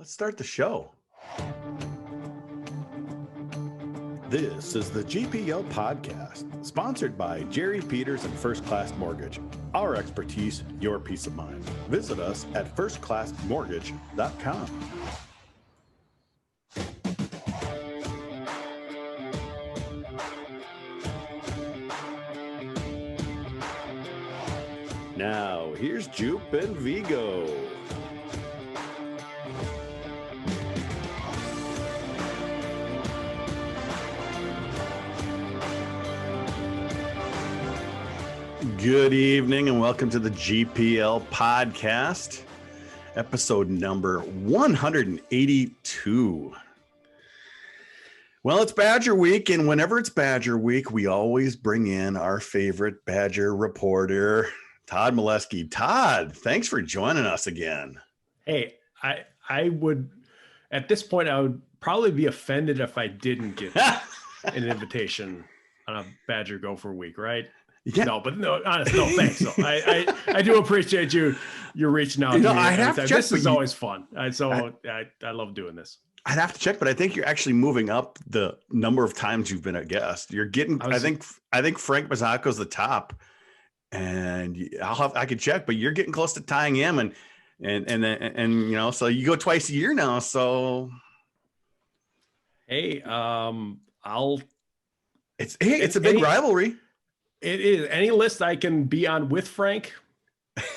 Let's start the show. This is the GPL podcast, sponsored by Jerry Peters and First Class Mortgage. Our expertise, your peace of mind. Visit us at firstclassmortgage.com. Now, here's Jupe and Vigo. Good evening and welcome to the GPL podcast, episode number 182. Well, it's Badger Week, and whenever it's Badger Week, we always bring in our favorite Badger reporter, Todd Milewski. Todd, thanks for joining us again. Hey, I would, at this point, I would probably be offended if I didn't get an invitation on a Badger Gopher Week, right? Yeah. No, honestly, no, thanks. No, I do appreciate you're reaching out to me. I'd have to check, this is always fun. I love doing this. I'd have to check, but I think you're actually moving up the number of times you've been a guest. You're getting, I think Frank Mazzacco's the top, and I could check, but you're getting close to tying him, and you know, so you go twice a year now. So, hey, it's a big rivalry. It is. Any list I can be on with Frank,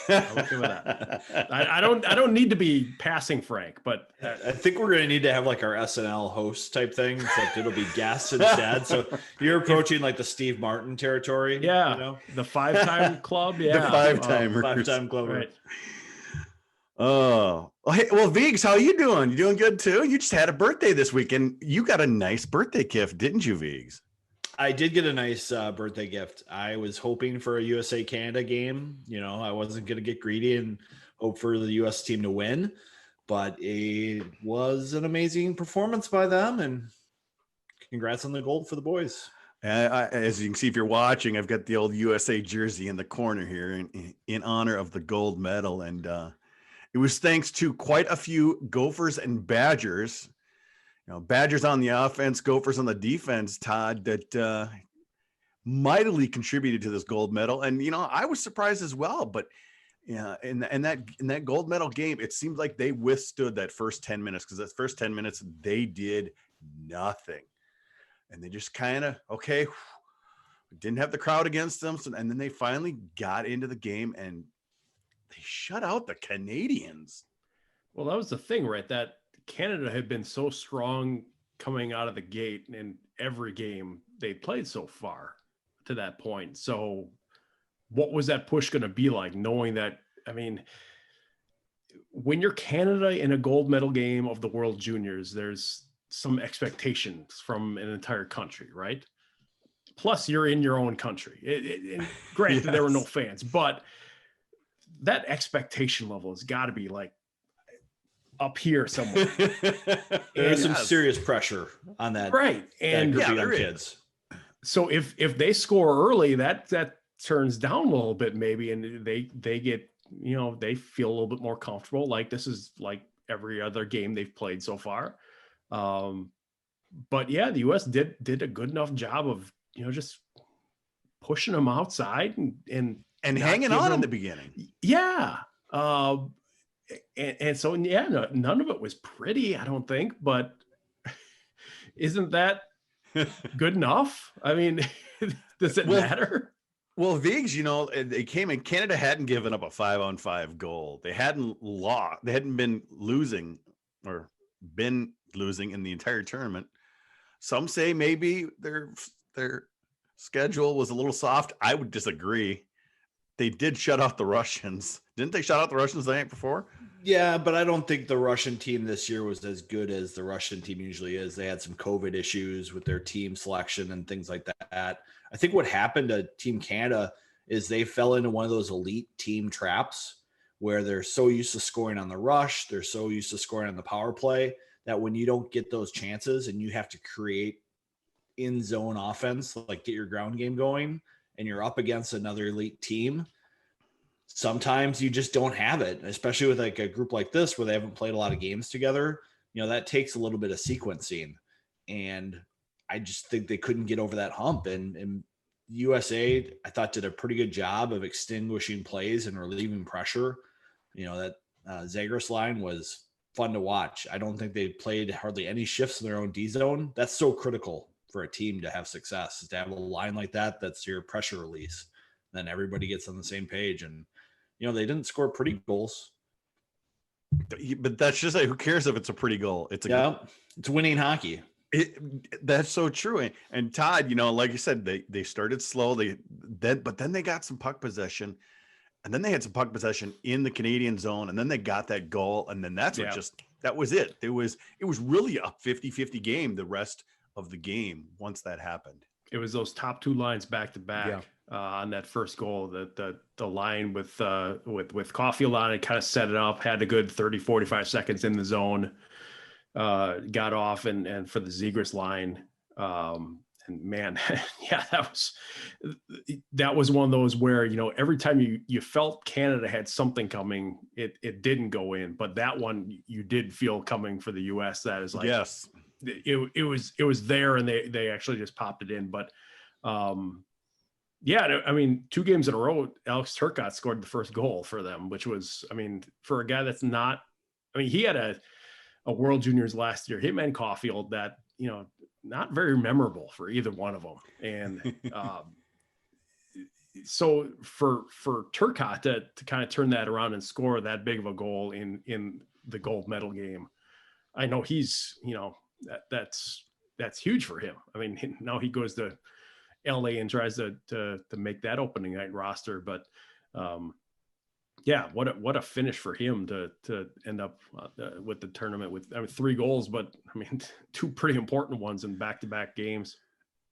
I'm okay with that. I don't need to be passing Frank, but I think we're going to need to have like our SNL host type thing. It's like it'll be guests instead. So you're approaching like the Steve Martin territory. Yeah, you know? the 5-time club. Yeah, the 5-timers. 5-time club. Right. Oh, well, Viggs, how are you doing? You doing good too? You just had a birthday this week, and you got a nice birthday gift, didn't you, Viggs? I did get a nice birthday gift. I was hoping for a USA Canada game. You know, I wasn't going to get greedy and hope for the US team to win, but it was an amazing performance by them. And congrats on the gold for the boys. As you can see, if you're watching, I've got the old USA jersey in the corner here in honor of the gold medal. And it was thanks to quite a few Gophers and Badgers. You know, Badgers on the offense, Gophers on the defense, Todd, that mightily contributed to this gold medal. And, you know, I was surprised as well. But yeah, in that gold medal game, it seemed like they withstood that first 10 minutes, because that first 10 minutes, they did nothing. And they just kind of, didn't have the crowd against them. So, and then they finally got into the game and they shut out the Canadians. Well, that was the thing, right? That Canada had been so strong coming out of the gate in every game they played so far to that point. So what was that push going to be like, knowing that, I mean, when you're Canada in a gold medal game of the World Juniors, there's some expectations from an entire country, right? Plus you're in your own country. Granted, There were no fans, but that expectation level has got to be like up here somewhere. There's some serious pressure on that, right? And that group of kids. So if they score early, that turns down a little bit maybe, and they get, you know, they feel a little bit more comfortable. Like this is like every other game they've played so far. But yeah, the U.S. did a good enough job of, you know, just pushing them outside and hanging on in the beginning. Yeah. And so, yeah, none of it was pretty, I don't think, but isn't that good enough? I mean, does it matter? Well, Viggs, you know, they came in, Canada hadn't given up a 5-on-5 goal. They hadn't lost. They hadn't been losing in the entire tournament. Some say maybe their schedule was a little soft. I would disagree. They did shut out the Russians. Didn't they shut out the Russians the night before? Yeah, but I don't think the Russian team this year was as good as the Russian team usually is. They had some COVID issues with their team selection and things like that. I think what happened to Team Canada is they fell into one of those elite team traps where they're so used to scoring on the rush, they're so used to scoring on the power play, that when you don't get those chances and you have to create in-zone offense, like get your ground game going, and you're up against another elite team, sometimes you just don't have it, especially with like a group like this where they haven't played a lot of games together. That takes a little bit of sequencing. And I just think they couldn't get over that hump. And USA, I thought, did a pretty good job of extinguishing plays and relieving pressure. That Zagros line was fun to watch. I don't think they played hardly any shifts in their own D zone. That's so critical for a team to have success, is to have a line like that. That's your pressure release. Then everybody gets on the same page. And, they didn't score pretty goals. But that's just like, who cares if it's a pretty goal? It's it's winning hockey. That's so true. And Todd, like you said, they started slow. But then they got some puck possession, and then they had some puck possession in the Canadian zone, and then they got that goal. And then that was it. It was really a 50-50 game the rest of the game once that happened. It was those top two lines back to back on that first goal. The line with Caulfield on it kind of set it up, had a good 30-45 seconds in the zone, got off and for the Zegras line. And man, that was one of those where, every time you felt Canada had something coming, it didn't go in, but that one you did feel coming for the US. That is like, yes, it was there, and they actually just popped it in. But I mean, 2 games in a row, Alex Turcotte scored the first goal for them, which was, I mean, for a guy that's not, I mean, he had a World Juniors last year, him and Caulfield, that, not very memorable for either one of them. And so for Turcotte to kind of turn that around and score that big of a goal in the gold medal game, I know he's, that's huge for him. I mean, now he goes to LA and tries to make that opening night roster, but what a finish for him to end up with the tournament with 3 goals, but I mean 2 pretty important ones in back-to-back games.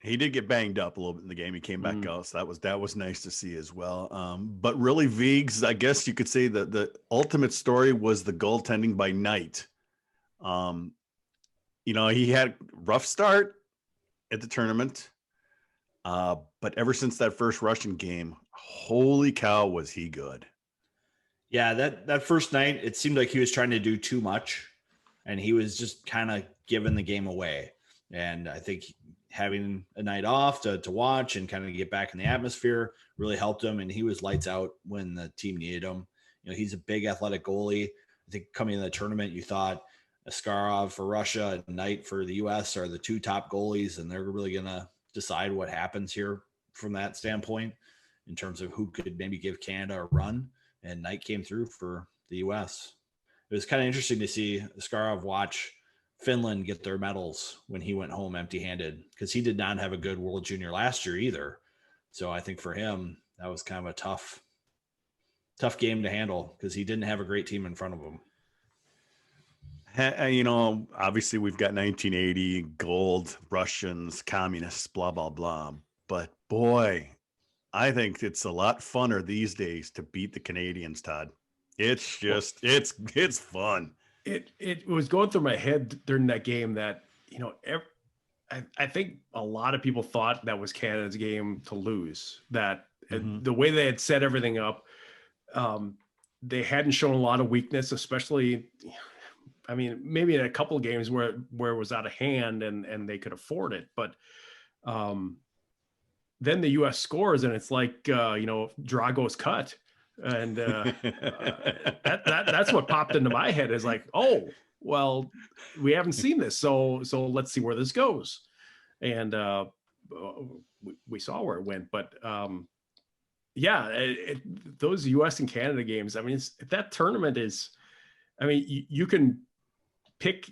He did get banged up a little bit in the game. He came back out, so that was nice to see as well. But really, Viggs, I guess you could say that the ultimate story was the goaltending by Knight. He had a rough start at the tournament, but ever since that first Russian game, holy cow, was he good. Yeah, that first night, it seemed like he was trying to do too much, and he was just kind of giving the game away. And I think having a night off to watch and kind of get back in the atmosphere really helped him, and he was lights out when the team needed him. He's a big athletic goalie. I think coming in the tournament, you thought Askarov for Russia and Knight for the U.S. are the 2 top goalies, and they're really going to decide what happens here from that standpoint in terms of who could maybe give Canada a run. And Knight came through for the U.S. It was kind of interesting to see Askarov watch Finland get their medals when he went home empty-handed, because he did not have a good World Junior last year either. So I think for him, that was kind of a tough game to handle, because he didn't have a great team in front of him. Obviously we've got 1980 gold, Russians, communists, blah, blah, blah. But boy, I think it's a lot funner these days to beat the Canadians, Todd. It's just, it's fun. It was going through my head during that game that, I think a lot of people thought that was Canada's game to lose, that the way they had set everything up, they hadn't shown a lot of weakness, especially, I mean, maybe in a couple of games where it was out of hand and they could afford it. But then the U.S. scores, and it's like, Drago's cut. And that's what popped into my head, is like, oh, well, we haven't seen this. So let's see where this goes. And we saw where it went. But those U.S. and Canada games, I mean, that tournament is, I mean, you can pick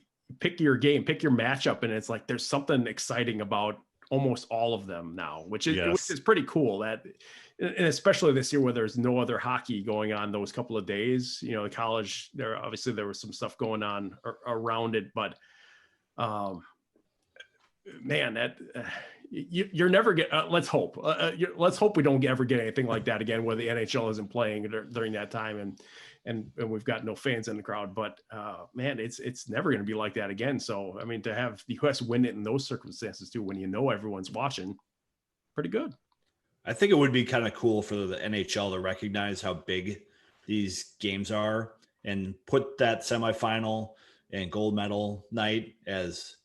your game, pick your matchup, and it's like there's something exciting about almost all of them now, which is pretty cool. That, and especially this year where there's no other hockey going on those couple of days, the college, there was some stuff going on around it, but man, that you're never let's hope we don't ever get anything like that again, where the NHL isn't playing during that time and we've got no fans in the crowd. But man, it's never going to be like that again. So, I mean, to have the U.S. win it in those circumstances too, when everyone's watching, pretty good. I think it would be kind of cool for the NHL to recognize how big these games are, and put that semifinal and gold medal night as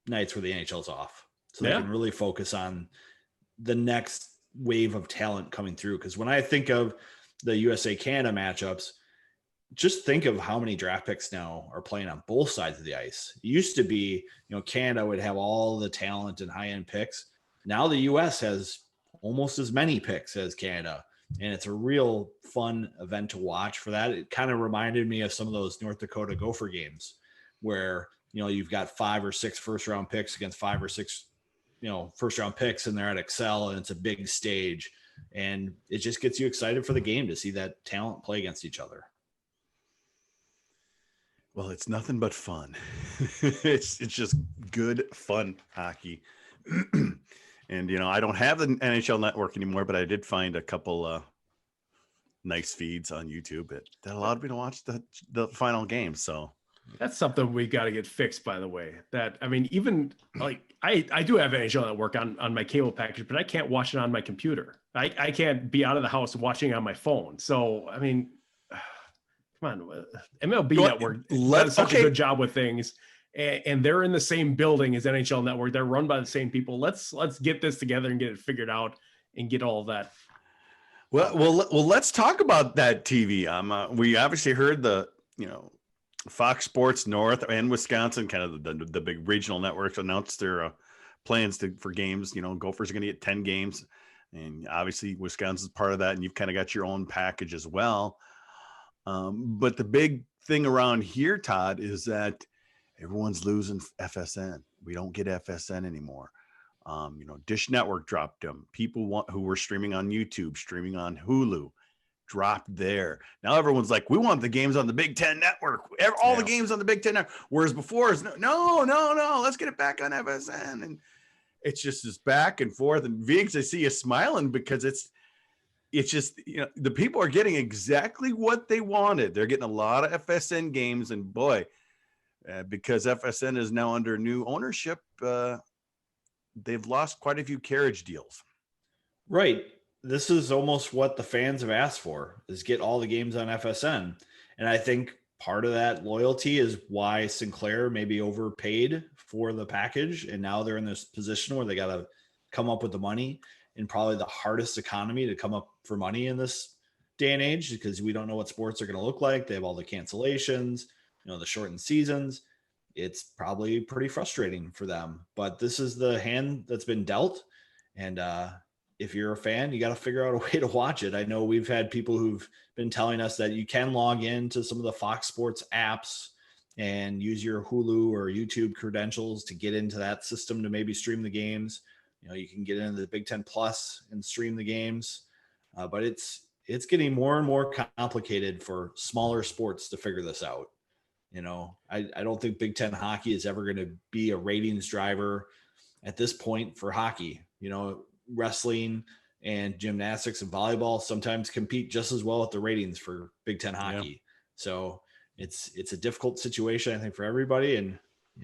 nights where the NHL's off, so they can really focus on the next wave of talent coming through. Because when I think of the USA Canada matchups, just think of how many draft picks now are playing on both sides of the ice. It used to be, Canada would have all the talent and high end picks. Now the US has almost as many picks as Canada. And it's a real fun event to watch for that. It kind of reminded me of some of those North Dakota Gopher games where, you've got 5 or 6 first round picks against 5 or 6, first round picks, and they're at Excel, and it's a big stage. And it just gets you excited for the game to see that talent play against each other. Well, it's nothing but fun. It's just good, fun hockey. And, I don't have the NHL Network anymore, but I did find a couple nice feeds on YouTube that allowed me to watch the final game. So that's something we got to get fixed, by the way. Even like I do have NHL Network on my cable package, but I can't watch it on my computer. I can't be out of the house watching on my phone. So, come on, MLB Network does such a good job with things, and they're in the same building as NHL Network. They're run by the same people. Let's get this together and get it figured out and get all of that. Well, let's talk about that TV. We obviously heard the Fox Sports North and Wisconsin, kind of the big regional networks, announced their plans for games. Gophers are going to get 10 games, and obviously Wisconsin's part of that, and you've kind of got your own package as well. But the big thing around here, Todd, is that everyone's losing FSN. We don't get FSN anymore. Dish Network dropped them. People who were streaming on YouTube, streaming on Hulu, dropped there. Now everyone's like, we want the games on the Big Ten Network. All the games on the Big Ten Network. Whereas before, it's no, let's get it back on FSN. And it's just this back and forth. And Viggs, I see you smiling because it's just, the people are getting exactly what they wanted. They're getting a lot of FSN games, and boy, because FSN is now under new ownership, they've lost quite a few carriage deals. Right. This is almost what the fans have asked for, is get all the games on FSN. And I think part of that loyalty is why Sinclair maybe overpaid for the package. And now they're in this position where they got to come up with the money in probably the hardest economy to come up for money in this day and age, because we don't know what sports are going to look like. They have all the cancellations, the shortened seasons. It's probably pretty frustrating for them, but this is the hand that's been dealt. And if you're a fan, you got to figure out a way to watch it. I know we've had people who've been telling us that you can log into some of the Fox Sports apps and use your Hulu or YouTube credentials to get into that system to maybe stream the games. You can get into the Big Ten Plus and stream the games, but it's getting more and more complicated for smaller sports to figure this out. I don't think Big Ten hockey is ever going to be a ratings driver at this point for hockey. Wrestling and gymnastics and volleyball sometimes compete just as well at the ratings for Big Ten hockey. Yeah. So it's a difficult situation, I think, for everybody. And,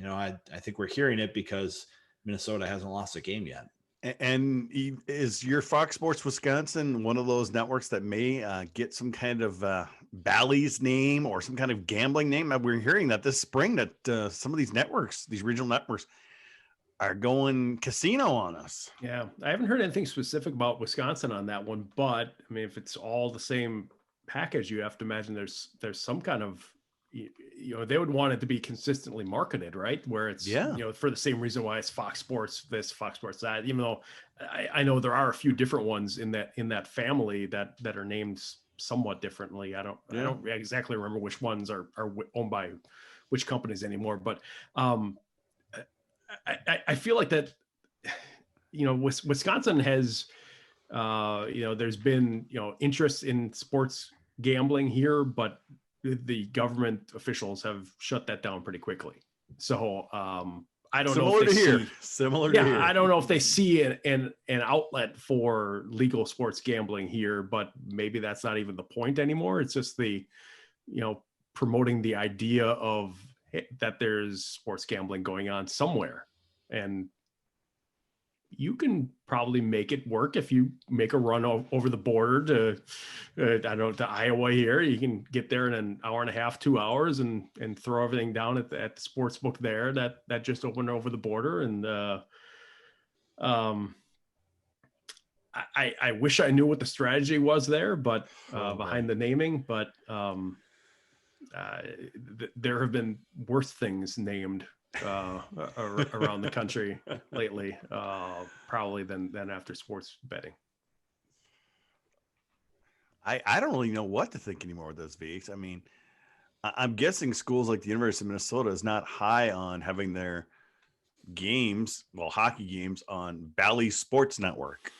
I think we're hearing it because Minnesota hasn't lost a game yet. And is your Fox Sports Wisconsin one of those networks that may get some kind of Bally's name or some kind of gambling name? We're hearing that this spring that some of these networks, these regional networks, are going casino on us. Yeah, I haven't heard anything specific about Wisconsin on that one, but if it's all the same package, you have to imagine there's some kind of, they would want it to be consistently marketed, right? Where it's, for the same reason why it's Fox Sports this, Fox Sports that, even though I know there are a few different ones in that family that are named somewhat differently. I don't exactly remember which ones are owned by which companies anymore, but I feel like that, Wisconsin has, there's been, interest in sports gambling here, but the government officials have shut that down pretty quickly. So I don't know if they see, similar to here. I don't know if they see an outlet for legal sports gambling here, but maybe that's not even the point anymore. It's just the, promoting the idea of that there's sports gambling going on somewhere. And you can probably make it work if you make a run over the border to, I don't know, to Iowa here. You can get there in an hour and a half, 2 hours, and throw everything down at the sports book there that just opened over the border. And I wish I knew what the strategy was there, but behind the naming, but there have been worse things named around the country lately, probably than after sports betting. I don't really know what to think anymore with those Vegas. I mean, I'm guessing schools like the University of Minnesota is not high on having their games, well, hockey games, on Bally Sports Network.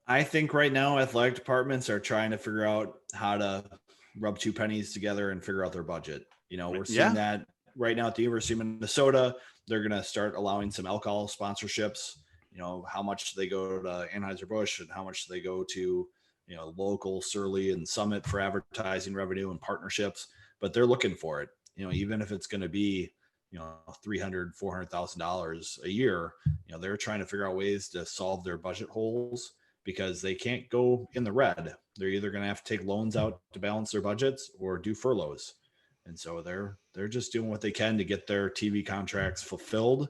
I think right now athletic departments are trying to figure out how to rub two pennies together and figure out their budget. We're seeing that right now at the University of Minnesota. They're going to start allowing some alcohol sponsorships. How much they go to Anheuser-Busch and how much they go to, local Surly and Summit for advertising revenue and partnerships, but they're looking for it. Even if it's going to be, $300,000, $400,000 a year, they're trying to figure out ways to solve their budget holes because they can't go in the red. They're either going to have to take loans out to balance their budgets or do furloughs. And so they're just doing what they can to get their TV contracts fulfilled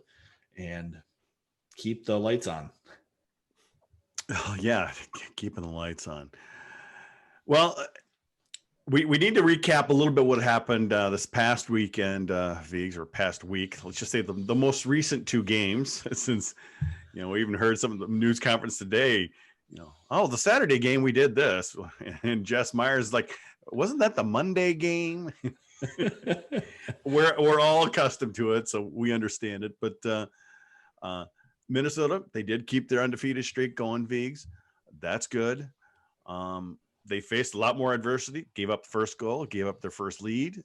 and keep the lights on. Oh, yeah, keeping the lights on. Well, we need to recap a little bit what happened this past weekend, Vigs, or past week. Let's just say the most recent two games, since we even heard some of the news conference today. The Saturday game we did this, and Jess Myers like, wasn't that the Monday game? we're all accustomed to it, so we understand it. But Minnesota, they did keep their undefeated streak going, Vigs. That's good. They faced a lot more adversity, gave up the first goal, gave up their first lead,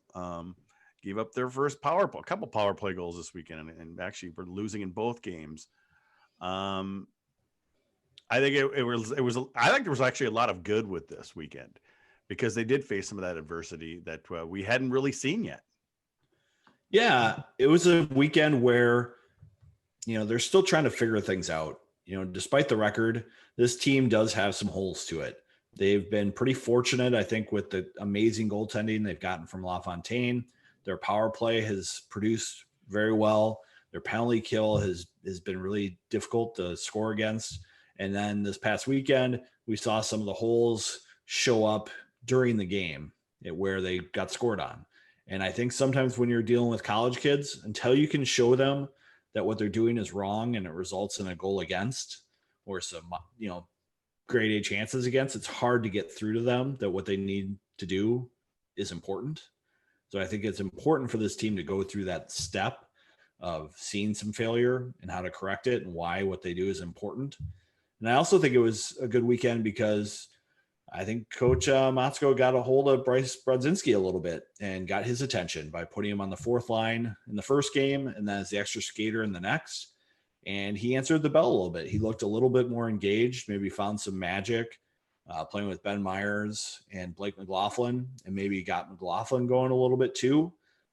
gave up their first a couple power play goals this weekend, and actually were losing in both games. I think I think there was actually a lot of good with this weekend because they did face some of that adversity that we hadn't really seen yet. Yeah, it was a weekend where, they're still trying to figure things out. Despite the record, this team does have some holes to it. They've been pretty fortunate, I think, with the amazing goaltending they've gotten from LaFontaine. Their power play has produced very well. Their penalty kill has been really difficult to score against. And then this past weekend, we saw some of the holes show up during the game where they got scored on. And I think sometimes when you're dealing with college kids, until you can show them that what they're doing is wrong and it results in a goal against or some, grade A chances against, it's hard to get through to them that what they need to do is important. So I think it's important for this team to go through that step of seeing some failure and how to correct it and why what they do is important. And I also think it was a good weekend because I think Coach Motzko got a hold of Bryce Brodzinski a little bit and got his attention by putting him on the fourth line in the first game and then as the extra skater in the next. And he answered the bell a little bit. He looked a little bit more engaged, maybe found some magic playing with Ben Myers and Blake McLaughlin, and maybe got McLaughlin going a little bit too.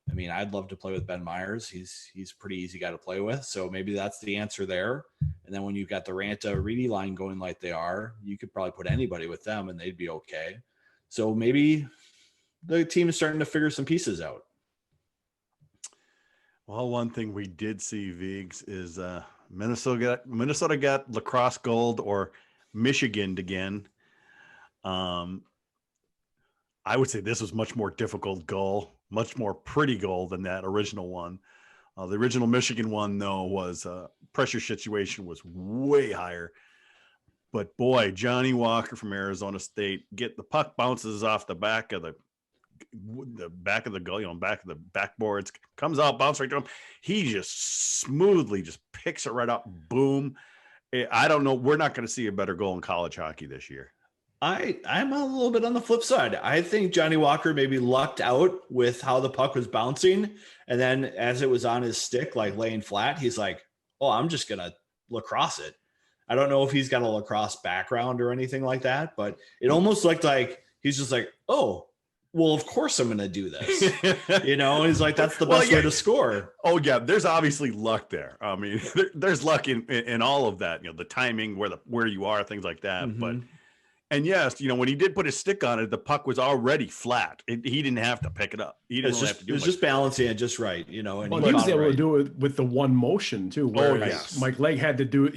I mean, I'd love to play with Ben Myers. He's a pretty easy guy to play with. So maybe that's the answer there. And then when you've got the Ranta Reedy line going like they are, you could probably put anybody with them and they'd be okay. So maybe the team is starting to figure some pieces out. Well, one thing we did see, Vigs, is Minnesota got lacrosse gold, or Michigan again. I would say this was much more difficult goal, much more pretty goal than that original one. The original Michigan one, though, was pressure situation was way higher. But boy, Johnny Walker from Arizona State, the puck bounces off the back of the back of the goal, back of the backboards, comes out, bounces right to him. He just smoothly just picks it right up. Boom. I don't know. We're not going to see a better goal in college hockey this year. I'm a little bit on the flip side. I think Johnny Walker maybe lucked out with how the puck was bouncing. And then as it was on his stick, like laying flat, he's like, oh, I'm just going to lacrosse it. I don't know if he's got a lacrosse background or anything like that, but it almost looked like he's just like, oh, well, of course I'm going to do this. He's like, that's the Well, best yeah. way to score. Oh yeah, there's obviously luck there. I mean, there's luck in all of that. The timing, where you are, things like that. But and yes, when he did put his stick on it, the puck was already flat. He didn't have to pick it up. He didn't really have to do It was much. just balancing it just right, and Well, he was able to do it with the one motion too. Whereas yes. Mike Legg had to do it,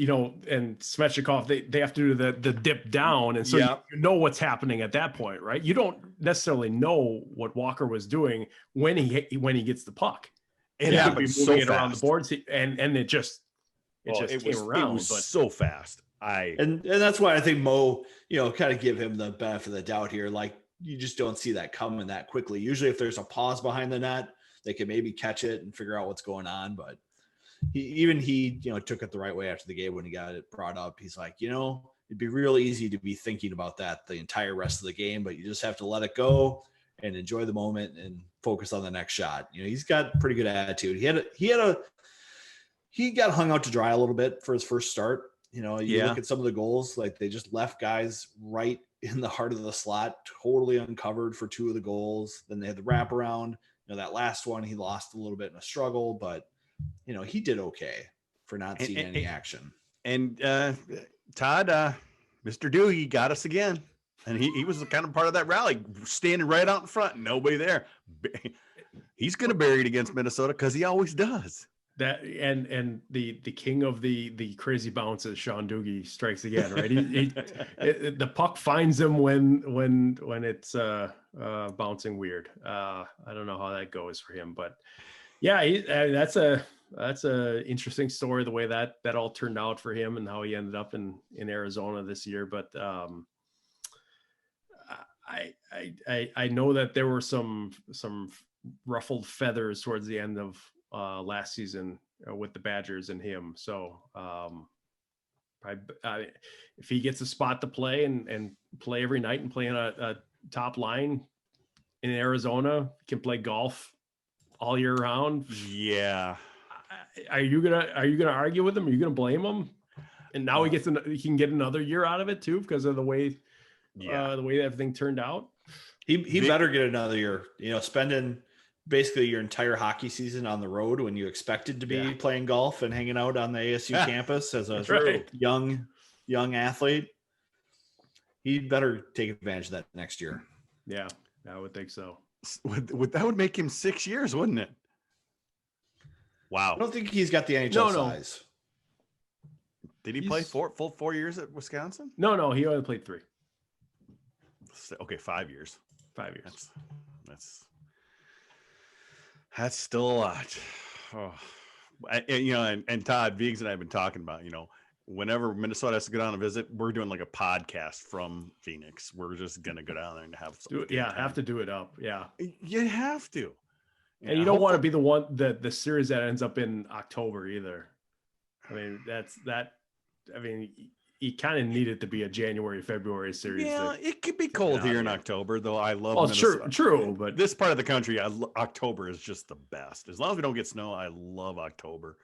and Svechnikov, they have to do the dip down, and so you know what's happening at that point, right? You don't necessarily know what Walker was doing when he gets the puck. It happened so fast around the boards, and it just came around. It was so fast. And that's why I think Mo, kind of give him the benefit of the doubt here. Like, you just don't see that coming that quickly. Usually if there's a pause behind the net, they can maybe catch it and figure out what's going on. But he took it the right way after the game when he got it brought up. He's like, it'd be real easy to be thinking about that the entire rest of the game, but you just have to let it go and enjoy the moment and focus on the next shot. He's got pretty good attitude. He got hung out to dry a little bit for his first start. You look at some of the goals, like they just left guys right in the heart of the slot, totally uncovered for 2 of the goals. Then they had the wraparound. That last one, he lost a little bit in a struggle, but he did okay for not seeing any action. And Todd, Mr. Doogie got us again. And he was kind of part of that rally, standing right out in front, nobody there. He's going to bury it against Minnesota because he always does. That and the king of the crazy bounces, Sean Doogie, strikes again, right? The puck finds him when it's bouncing weird. I don't know how that goes for him, but yeah, that's a interesting story, the way that all turned out for him and how he ended up in Arizona this year. But I know that there were some ruffled feathers towards the end of last season with the Badgers and him. So if he gets a spot to play and play every night and play in a top line in Arizona, can play golf all year round. Yeah. Are you gonna argue with him? Are you gonna blame him? And now he can get another year out of it too because of the way everything turned out. He better get another year. Spending basically your entire hockey season on the road when you expected to be playing golf and hanging out on the ASU campus as a young athlete. He'd better take advantage of that next year. Yeah, I would think so. That would make him 6 years, wouldn't it? Wow. I don't think he's got the NHL size. Did he play full 4 years at Wisconsin? No, he only played 3. Okay, 5 years. 5 years. That's still a lot. Oh. And Todd Viggs and I have been talking about, whenever Minnesota has to go down and visit, we're doing like a podcast from Phoenix. We're just going to go down there and have some. Have to do it up. Yeah. You have to. And you don't want to be the one the series that ends up in October either. I mean, you kind of need it to be a January, February series. Yeah, it could be cold here in October, though. I love Minnesota. True, but this part of the country, October is just the best. As long as we don't get snow, I love October.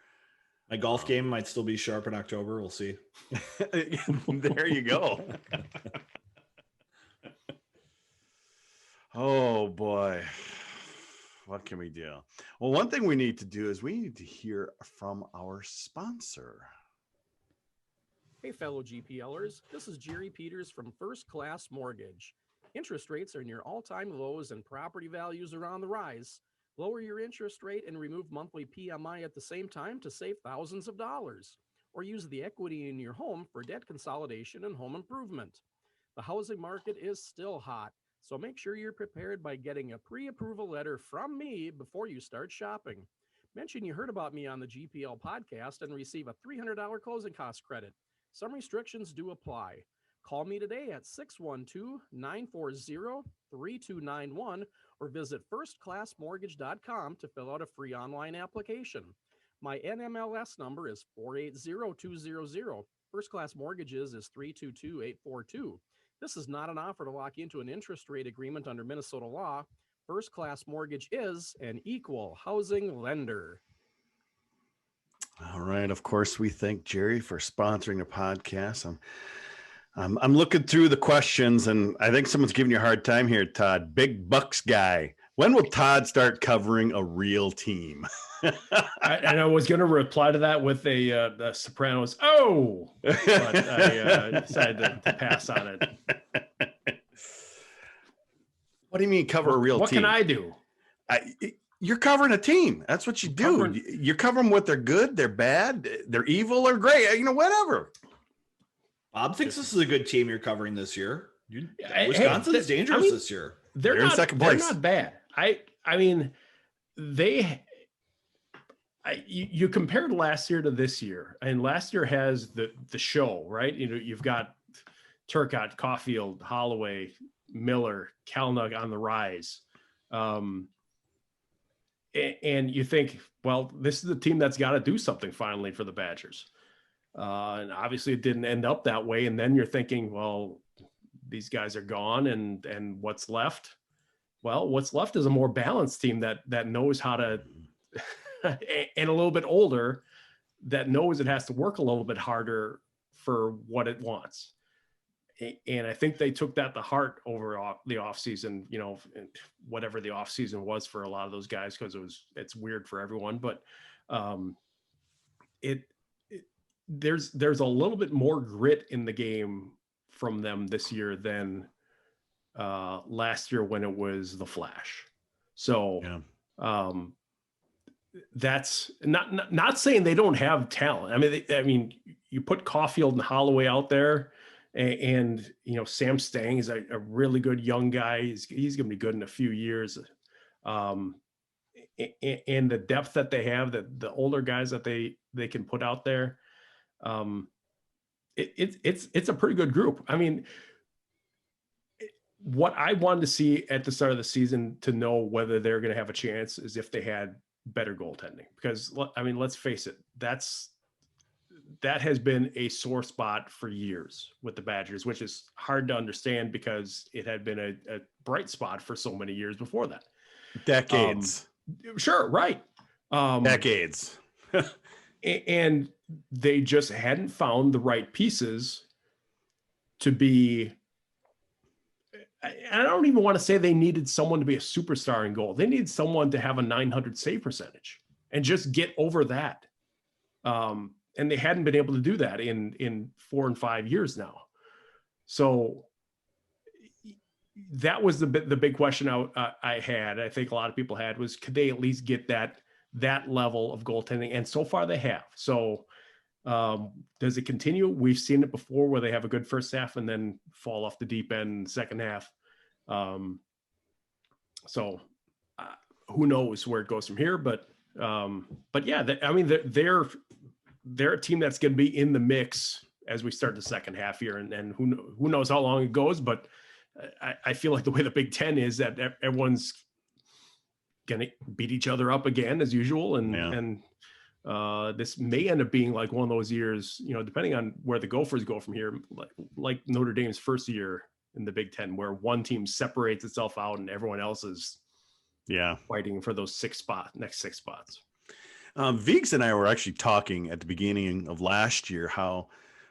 My golf game might still be sharp in October. We'll see. There you go. Oh, boy. What can we do? Well, one thing we need to do is we need to hear from our sponsor. Hey, fellow GPLers, this is Jerry Peters from First Class Mortgage. Interest rates are near all-time lows and property values are on the rise. Lower your interest rate and remove monthly PMI at the same time to save thousands of dollars. Or use the equity in your home for debt consolidation and home improvement. The housing market is still hot, so make sure you're prepared by getting a pre-approval letter from me before you start shopping. Mention you heard about me on the GPL podcast and receive a $300 closing cost credit. Some restrictions do apply. Call me today at 612-940-3291 or visit firstclassmortgage.com to fill out a free online application. My NMLS number is 480200. First Class Mortgages is 322842. This is not an offer to lock into an interest rate agreement under Minnesota law. First Class Mortgage is an equal housing lender. All right. Of course, we thank Jerry for sponsoring the podcast. I'm looking through the questions, and I think someone's giving you a hard time here, Todd. Big Bucks guy. When will Todd start covering a real team? And I was going to reply to that with the Sopranos. Oh, but I decided to pass on it. What do you mean cover a real what team? What can I do? You're covering a team. That's what you do. You cover them what they're good, they're bad, they're evil or great. Whatever. Bob thinks this is a good team you're covering this year. Wisconsin's dangerous this year. They're in second place. They're not bad. I mean, you compared last year to this year, and last year has the show, right? You've got Turcotte, Caulfield, Holloway, Miller, Kalnug on the rise. And you think, well, this is the team that's got to do something finally for the Badgers. And obviously it didn't end up that way. And then you're thinking, well, these guys are gone and what's left? Well, what's left is a more balanced team that knows how to, and a little bit older, that knows it has to work a little bit harder for what it wants. And I think they took that to heart over the offseason, whatever the offseason was for a lot of those guys, because it's weird for everyone. But there's a little bit more grit in the game from them this year than last year when it was the Flash. So that's not saying they don't have talent. I mean, you put Caulfield and Holloway out there. And Sam Stang is a really good young guy. He's going to be good in a few years. And the depth that they have, the older guys that they can put out there, it's a pretty good group. I mean, what I wanted to see at the start of the season to know whether they're going to have a chance is if they had better goaltending, because let's face it, that has been a sore spot for years with the Badgers, which is hard to understand because it had been a bright spot for so many years before that. Decades. Sure. Right. Decades. And they just hadn't found the right pieces to be. I don't even want to say they needed someone to be a superstar in goal. They needed someone to have a 900 save percentage and just get over that. And they hadn't been able to do that in 4 and 5 years now. So that was the big question I had. I think a lot of people had was, could they at least get that level of goaltending? And so far they have. So does it continue? We've seen it before where they have a good first half and then fall off the deep end second half. So who knows where it goes from here? But yeah, they're a team that's going to be in the mix as we start the second half here. And who knows how long it goes, but I feel like the way the Big Ten is that everyone's going to beat each other up again as usual. And this may end up being like one of those years, depending on where the Gophers go from here, like Notre Dame's first year in the Big Ten, where one team separates itself out and everyone else is fighting for those next six spots. Viggs and I were actually talking at the beginning of last year how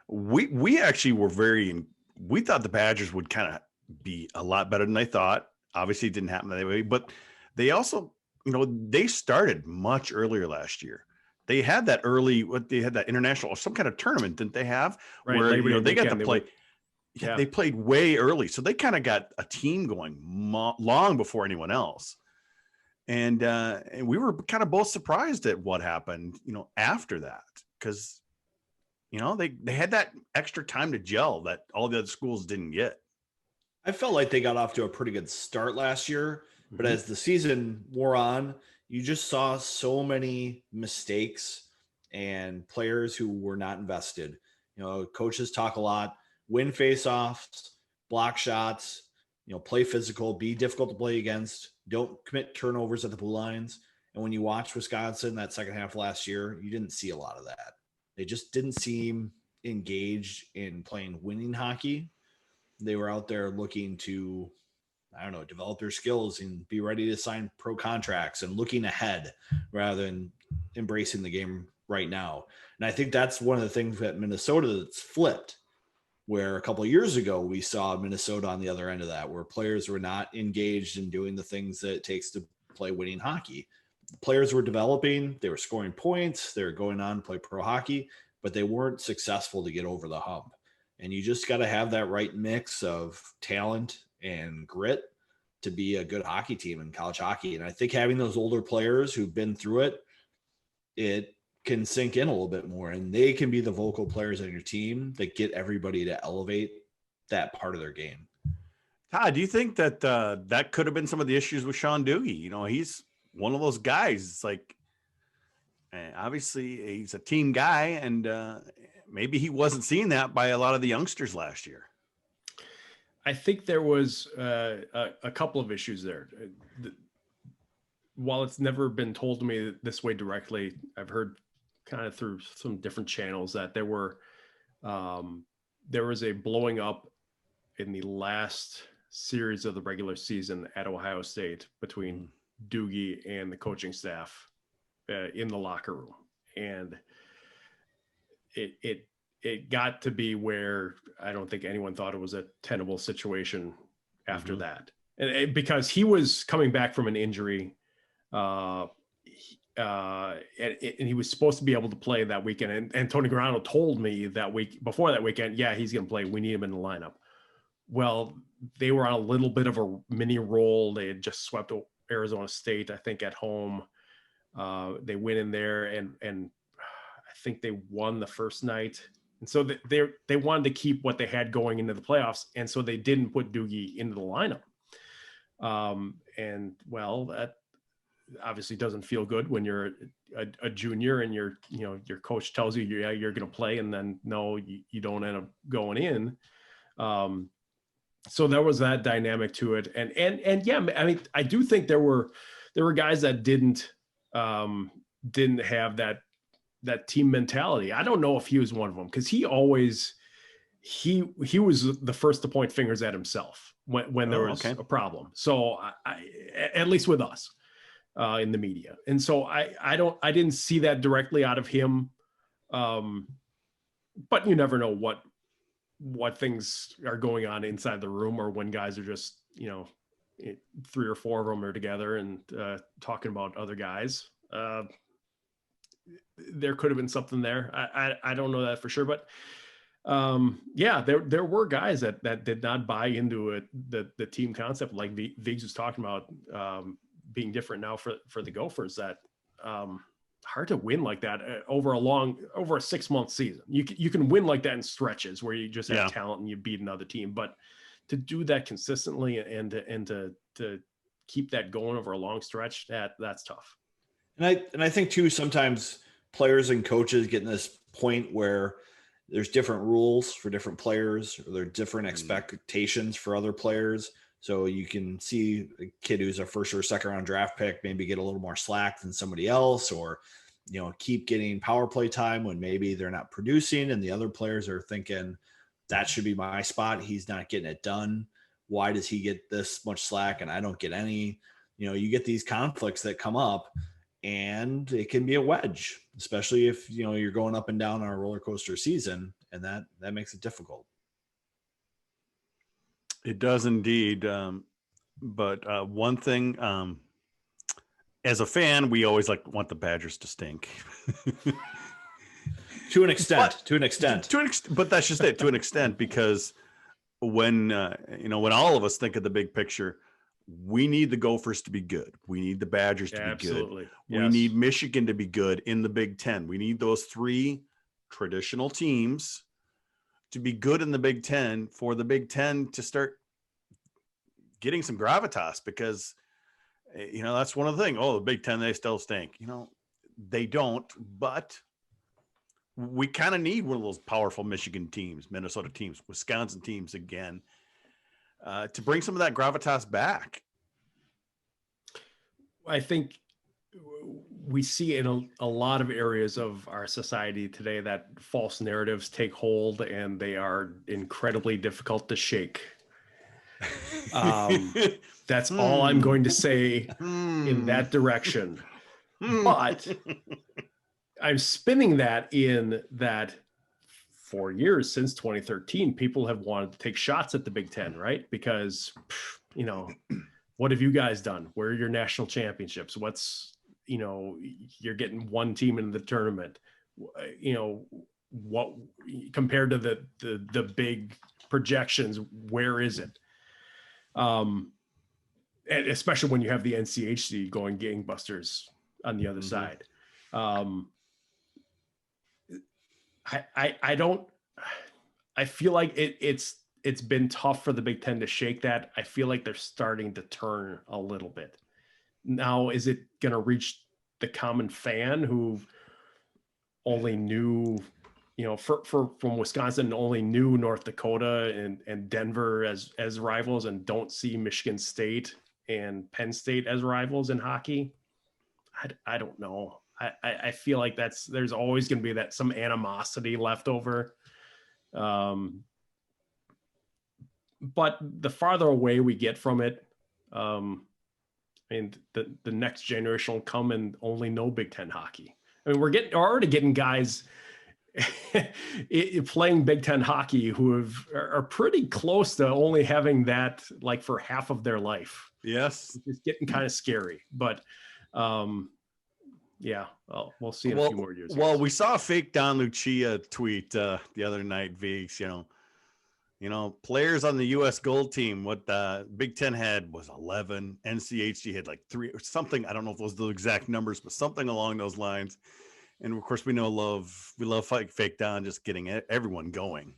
we actually were we thought the Badgers would kind of be a lot better than they thought. Obviously it didn't happen that way, but they also, they started much earlier last year. They had that that international or some kind of tournament, didn't they have? Right, where they got to play. They played way early. So they kind of got a team going long before anyone else. And we were kind of both surprised at what happened, after that, because, they had that extra time to gel that all the other schools didn't get. I felt like they got off to a pretty good start last year, but as the season wore on, you just saw so many mistakes and players who were not invested. Coaches talk a lot, win faceoffs, block shots, play physical, be difficult to play against, don't commit turnovers at the blue lines. And when you watch Wisconsin that second half last year, you didn't see a lot of that. They just didn't seem engaged in playing winning hockey. They were out there looking to, develop their skills and be ready to sign pro contracts and looking ahead rather than embracing the game right now. And I think that's one of the things that Minnesota that's flipped. where a couple of years ago we saw Minnesota on the other end of that, where players were not engaged in doing the things that it takes to play winning hockey. The players were developing, they were scoring points, they were going on to play pro hockey, but they weren't successful to get over the hump. And you just got to have that right mix of talent and grit to be a good hockey team in college hockey. And I think having those older players who've been through it, it can sink in a little bit more, and they can be the vocal players on your team that get everybody to elevate that part of their game. Todd, do you think that that could have been some of the issues with Sean Doogie? You know, he's one of those guys. It's like, obviously he's a team guy, and maybe he wasn't seeing that by a lot of the youngsters last year. I think there was a couple of issues there. While it's never been told to me this way directly, I've heard kind of through some different channels that there was a blowing up in the last series of the regular season at Ohio State between Doogie and the coaching staff in the locker room. And it got to be where I don't think anyone thought it was a tenable situation after that. And because he was coming back from an injury, and he was supposed to be able to play that weekend. And Tony Grano told me that week before that weekend, yeah, he's going to play. We need him in the lineup. Well, they were on a little bit of a mini roll. They had just swept Arizona State, I think, at home. They went in there and I think they won the first night. And so they wanted to keep what they had going into the playoffs. And so they didn't put Doogie into the lineup. And well, that obviously doesn't feel good when you're a junior and your coach tells you, yeah, you're going to play. And then no, you don't end up going in. So there was that dynamic to it. And yeah, I mean, I do think there were guys that didn't have that team mentality. I don't know if he was one of them, because he was the first to point fingers at himself when there was a problem. So I at least with us in the media. And so I didn't see that directly out of him. But you never know what things are going on inside the room, or when guys are just, 3 or 4 of them are together and talking about other guys. There could have been something there. I don't know that for sure, but yeah, there were guys that did not buy into it, the team concept, like Viggs was talking about, being different now for the Gophers, that hard to win like that over a 6-month season. You can win like that in stretches where you just have talent and you beat another team, but to do that consistently and to keep that going over a long stretch, that's tough. And I think too, sometimes players and coaches get in this point where there's different rules for different players, or there are different expectations for other players. So you can see a kid who's a first or second round draft pick maybe get a little more slack than somebody else, or, keep getting power play time when maybe they're not producing and the other players are thinking that should be my spot. He's not getting it done. Why does he get this much slack and I don't get any? You get these conflicts that come up, and it can be a wedge, especially if, you're going up and down on a roller coaster season, and that makes it difficult. It does indeed. But one thing, as a fan, we always want the Badgers to stink. To an extent, but that's just it, to an extent, because when all of us think of the big picture, we need the Gophers to be good. We need the Badgers to be good. Yes. We need Michigan to be good in the Big Ten. We need those 3 traditional teams to be good in the Big Ten, for the Big Ten to start getting some gravitas, because, that's one of the things. Oh, the Big Ten, they still stink. They don't, but we kind of need one of those powerful Michigan teams, Minnesota teams, Wisconsin teams again, to bring some of that gravitas back. I think we see in a lot of areas of our society today that false narratives take hold, and they are incredibly difficult to shake. That's all I'm going to say in that direction. But I'm spinning that in that 4 years since 2013, people have wanted to take shots at the Big Ten, right? Because, you know, what have you guys done? Where are your national championships? What's, you know, you're getting one team in the tournament, you know, what compared to the big projections, where is it? And especially when you have the NCHC going gangbusters on the other side. I feel like it's been tough for the Big Ten to shake that. I feel like they're starting to turn a little bit. Now, is it going to reach the common fan who only knew, you know, from Wisconsin, only knew North Dakota and Denver as rivals and don't see Michigan State and Penn State as rivals in hockey? I don't know. I feel like there's always going to be that some animosity left over. But the farther away we get from it, and the next generation will come and only know Big Ten hockey. I mean, we're already getting guys playing Big Ten hockey who are pretty close to only having that like for half of their life. Yes. It's getting kind of scary, but yeah, well, we'll see in a few more years. Well, we saw a fake Don Lucia tweet the other night, Viggs, you know, players on the U.S. gold team, what the Big Ten had was 11. NCHC had like 3 or something. I don't know if those are the exact numbers, but something along those lines. And of course, we love fake Don just getting everyone going.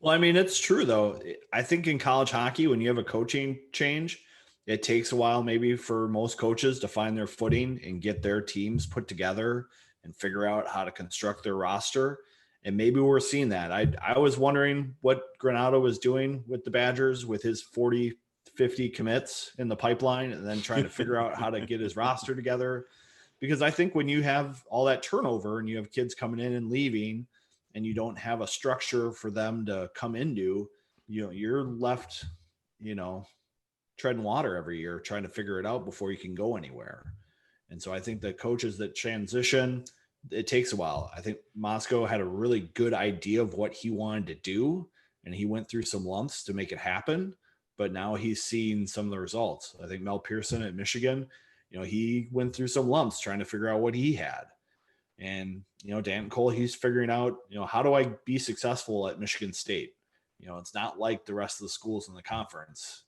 Well, I mean, it's true, though. I think in college hockey, when you have a coaching change, it takes a while maybe for most coaches to find their footing and get their teams put together and figure out how to construct their roster. And maybe we're seeing that. I was wondering what Granato was doing with the Badgers with his 40, 50 commits in the pipeline and then trying to figure out how to get his roster together. Because I think when you have all that turnover and you have kids coming in and leaving and you don't have a structure for them to come into, you're left, treading water every year, trying to figure it out before you can go anywhere. And so I think the coaches that transition, it takes a while. I think Moscow had a really good idea of what he wanted to do, and he went through some lumps to make it happen. But now he's seen some of the results. I think Mel Pearson at Michigan, he went through some lumps trying to figure out what he had. And, Dan Cole, he's figuring out, how do I be successful at Michigan State? It's not like the rest of the schools in the conference.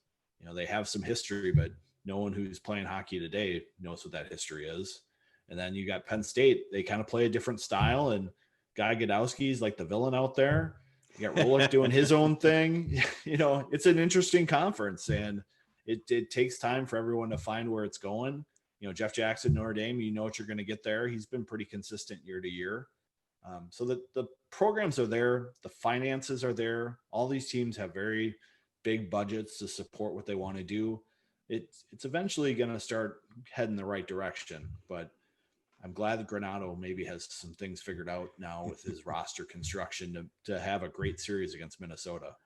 They have some history, but no one who's playing hockey today knows what that history is. And then you got Penn State. They kind of play a different style. And Guy Gadowski's like the villain out there. You got Rolick doing his own thing. It's an interesting conference. And it takes time for everyone to find where it's going. Jeff Jackson, Notre Dame, what you're going to get there. He's been pretty consistent year to year. So the programs are there. The finances are there. All these teams have very big budgets to support what they want to do. It's eventually going to start heading the right direction. But I'm glad that Granato maybe has some things figured out now with his roster construction to have a great series against Minnesota.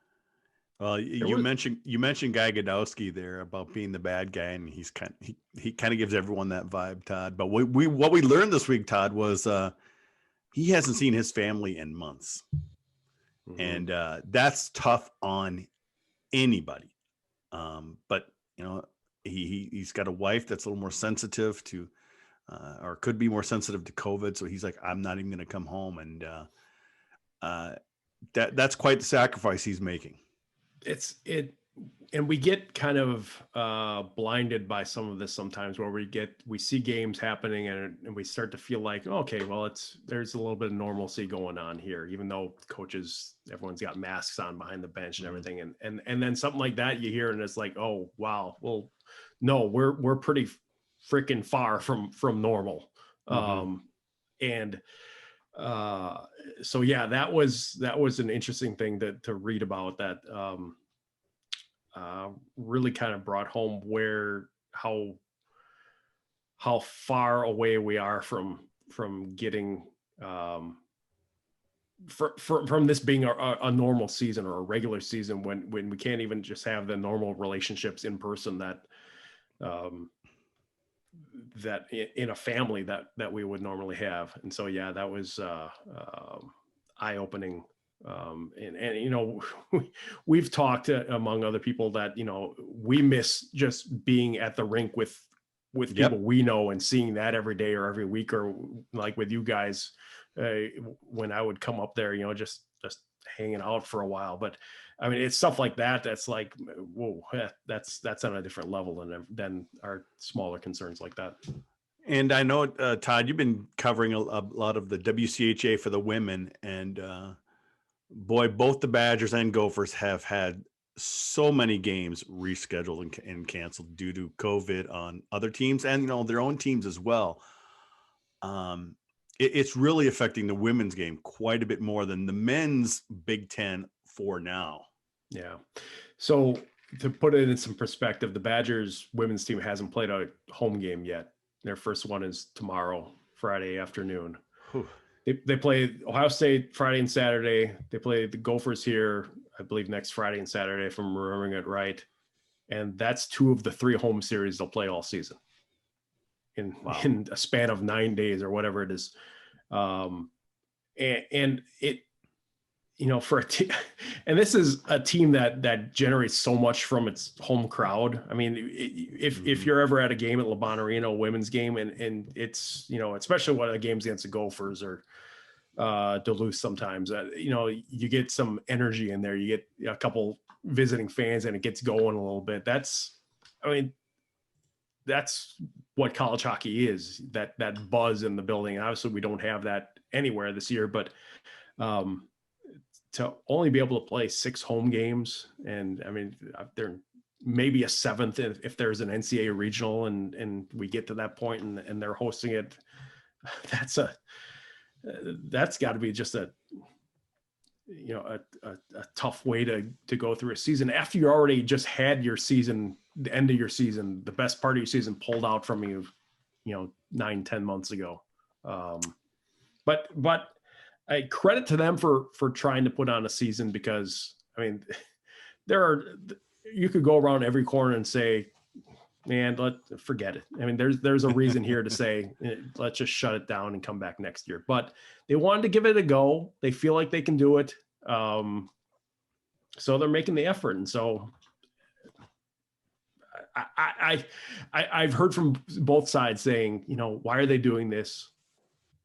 Well, you mentioned Guy Gadowski there about being the bad guy, and he kind of gives everyone that vibe, Todd. But what we learned this week, Todd, was he hasn't seen his family in months, and that's tough on anybody. But he's got a wife that's a little more sensitive to, or could be more sensitive to COVID. So he's like, I'm not even going to come home, and that's quite the sacrifice he's making. And we get kind of blinded by some of this sometimes, where we see games happening and we start to feel like, okay, well, there's a little bit of normalcy going on here, even though coaches, everyone's got masks on behind the bench and everything. And then something like that you hear and it's like, oh, wow. Well, no, we're pretty freaking far from normal. So yeah, that was an interesting thing to read about that. Really kind of brought home how far away we are from getting from this being a normal season or a regular season when we can't even just have the normal relationships in person that in a family that we would normally have. And so, yeah, that was, eye-opening. And we've talked among other people that, we miss just being at the rink with people we know and seeing that every day or every week, or like with you guys, when I would come up there, just hanging out for a while. But I mean, it's stuff like that. That's like, whoa, that's on a different level than our smaller concerns like that. And I know, Todd, you've been covering a lot of the WCHA for the women, and boy, both the Badgers and Gophers have had so many games rescheduled and canceled due to COVID on other teams and, their own teams as well. It's really affecting the women's game quite a bit more than the men's Big Ten for now. Yeah. So to put it in some perspective, the Badgers women's team hasn't played a home game yet. Their first one is tomorrow, Friday afternoon. Whew. They play Ohio State Friday and Saturday. They play the Gophers here, I believe, next Friday and Saturday, if I'm remembering it right. And that's 2 of the 3 home series they'll play all season in a span of 9 days or whatever it is. And it, for a team, and this is a team that generates so much from its home crowd. I mean, if you're ever at a game at LeBron Arena, a women's game, and it's, especially when a game's against the Gophers or Duluth sometimes, you get some energy in there. You get a couple visiting fans and it gets going a little bit. That's what college hockey is, that buzz in the building. And obviously we don't have that anywhere this year, but to only be able to play 6 home games, and I mean, there may be a 7th if there's an NCAA regional and we get to that point and they're hosting it. That's got to be just a tough way to go through a season after you already just had your season, the end of your season, the best part of your season pulled out from you, 9-10 months ago. But I credit to them for trying to put on a season, because I mean, you could go around every corner and say, man, forget it. I mean, there's a reason here to say, let's just shut it down and come back next year. But they wanted to give it a go. They feel like they can do it. So they're making the effort. And so I've heard from both sides saying, why are they doing this?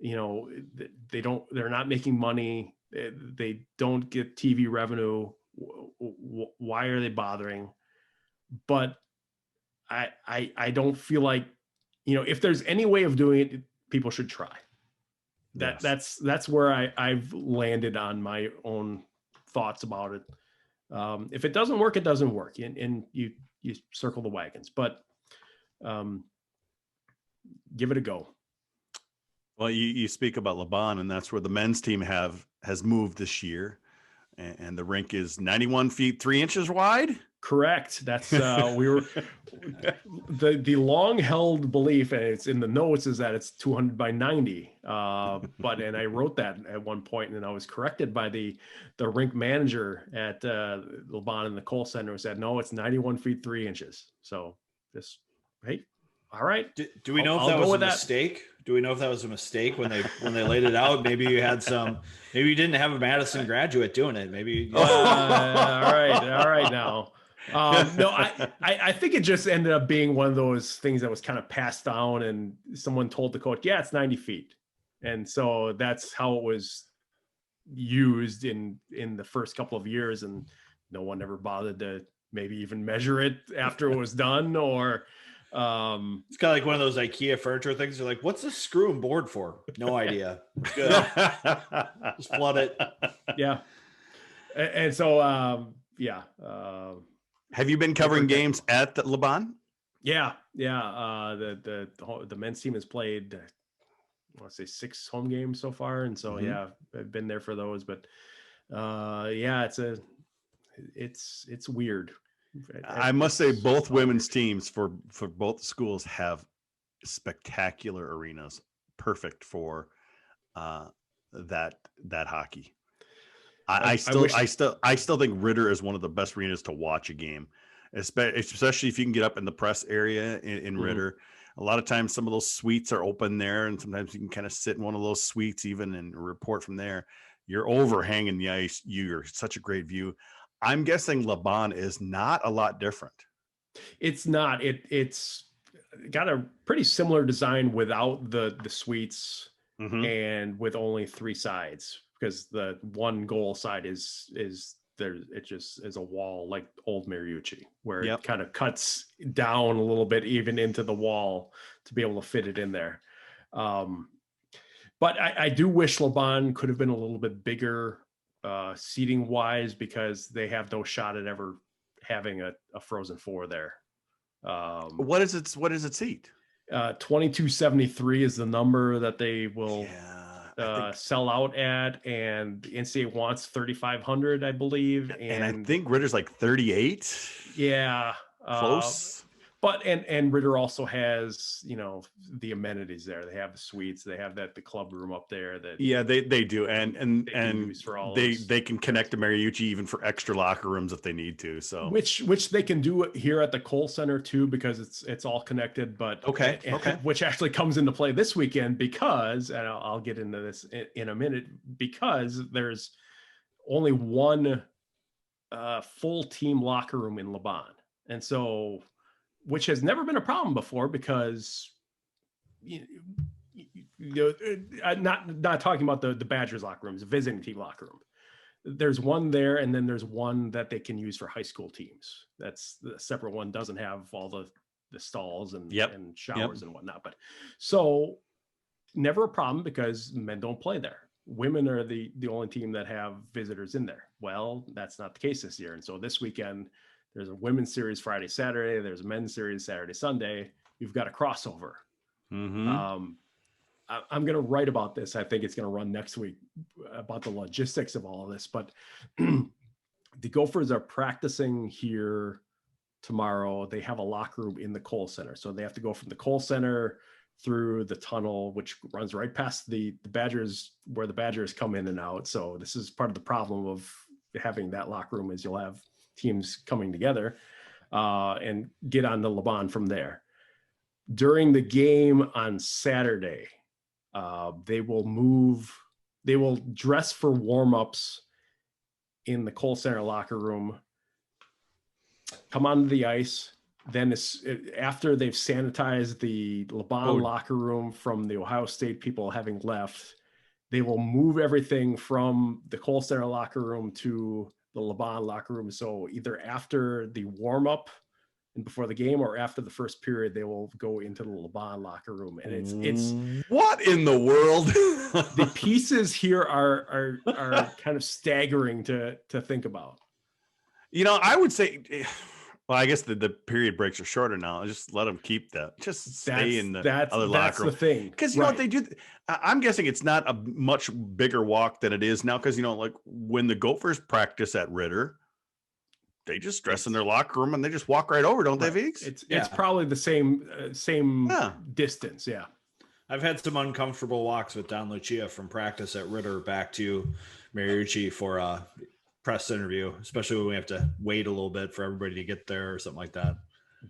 They're not making money. They don't get TV revenue. Why are they bothering? But I don't feel like, if there's any way of doing it, people should try. That's where I've landed on my own thoughts about it. If it doesn't work, it doesn't work. And you circle the wagons, but give it a go. Well, you speak about Laban, and that's where the men's team has moved this year, and the rink is 91 feet 3 inches wide. Correct. That's we were the long held belief, and it's in the notes, is that it's 200 by 90. And I wrote that at one point, and then I was corrected by the rink manager at Laban in the Kohl Center, who said, no, it's 91 feet 3 inches. So just, hey, all right. Do we know if that was a mistake? Do we know if that was a mistake when they laid it out? Maybe you didn't have a Madison graduate doing it. Maybe. All right now. No, I think it just ended up being one of those things that was kind of passed down, and someone told the coach, yeah, it's 90 feet. And so that's how it was used in the first couple of years. And no one ever bothered to maybe even measure it after it was done, or it's kind of like one of those IKEA furniture things. You're like, what's the screw and board for? No idea. Good. Just flood it. Yeah. And so, have you been covering games at the Laban? Yeah. The men's team has played, I want to say 6 home games so far. And so, I've been there for those, but it's weird. I must say both women's teams for both schools have spectacular arenas, perfect for that hockey. I still think Ritter is one of the best arenas to watch a game, especially if you can get up in the press area in Ritter. A lot of times some of those suites are open there, and sometimes you can kind of sit in one of those suites even and report from there. You're overhanging the ice. You're such a great view. I'm guessing Laban is not a lot different. It's not. It's got a pretty similar design without the suites and with only 3 sides, because the one goal side is there. It just is a wall like old Mariucci, where it kind of cuts down a little bit even into the wall to be able to fit it in there. But I do wish Laban could have been a little bit bigger seating wise, because they have no shot at ever having a Frozen Four there. What is it seat? 2273 is the number that they will sell out at, and the NCAA wants 3,500, I believe. And I think Ritter's like 38. Yeah. Close. But and Ritter also has, the amenities there. They have the suites. They have the club room up there. That they do, and they can connect to Mariucci even for extra locker rooms if they need to. So which they can do here at the Kohl Center too, because it's all connected. But okay, which actually comes into play this weekend, because, and I'll get into this in a minute, because there's only one full team locker room in Laban, and so, which has never been a problem before, because not talking about the Badgers locker rooms, visiting team locker room. There's one there, and then there's one that they can use for high school teams. That's the separate one, doesn't have all the stalls and showers and whatnot. But so never a problem, because men don't play there. Women are the only team that have visitors in there. Well, that's not the case this year. And so this weekend, there's a women's series Friday, Saturday. There's a men's series Saturday, Sunday. You've got a crossover. I'm going to write about this. I think it's going to run next week, about the logistics of all of this. But the Gophers are practicing here tomorrow. They have a locker room in the Kohl Center. So they have to go from the Kohl Center through the tunnel, which runs right past the Badgers, where the Badgers come in and out. So this is part of the problem of having that locker room, is you'll have teams coming together and get on the Laban from there. During the game on Saturday, they will dress for warm-ups in the Kohl Center locker room, come onto the ice. Then after they've sanitized the Laban locker room from the Ohio State people having left, they will move everything from the Kohl Center locker room to the Laban locker room. So either after the warm-up and before the game, or after the first period, they will go into the Laban locker room. And it's what in the world? The pieces here are kind of staggering to think about. I would say, well, I guess the period breaks are shorter now. Just let them keep that. Just stay in the other locker room. That's the thing. Because what they do, I'm guessing it's not a much bigger walk than it is now. Because like when the Gophers practice at Ritter, they just dress in their locker room and they just walk right over, don't they, Vigs? It's probably the same distance. Yeah. I've had some uncomfortable walks with Don Lucia from practice at Ritter back to Mariucci for a press interview, especially when we have to wait a little bit for everybody to get there or something like that.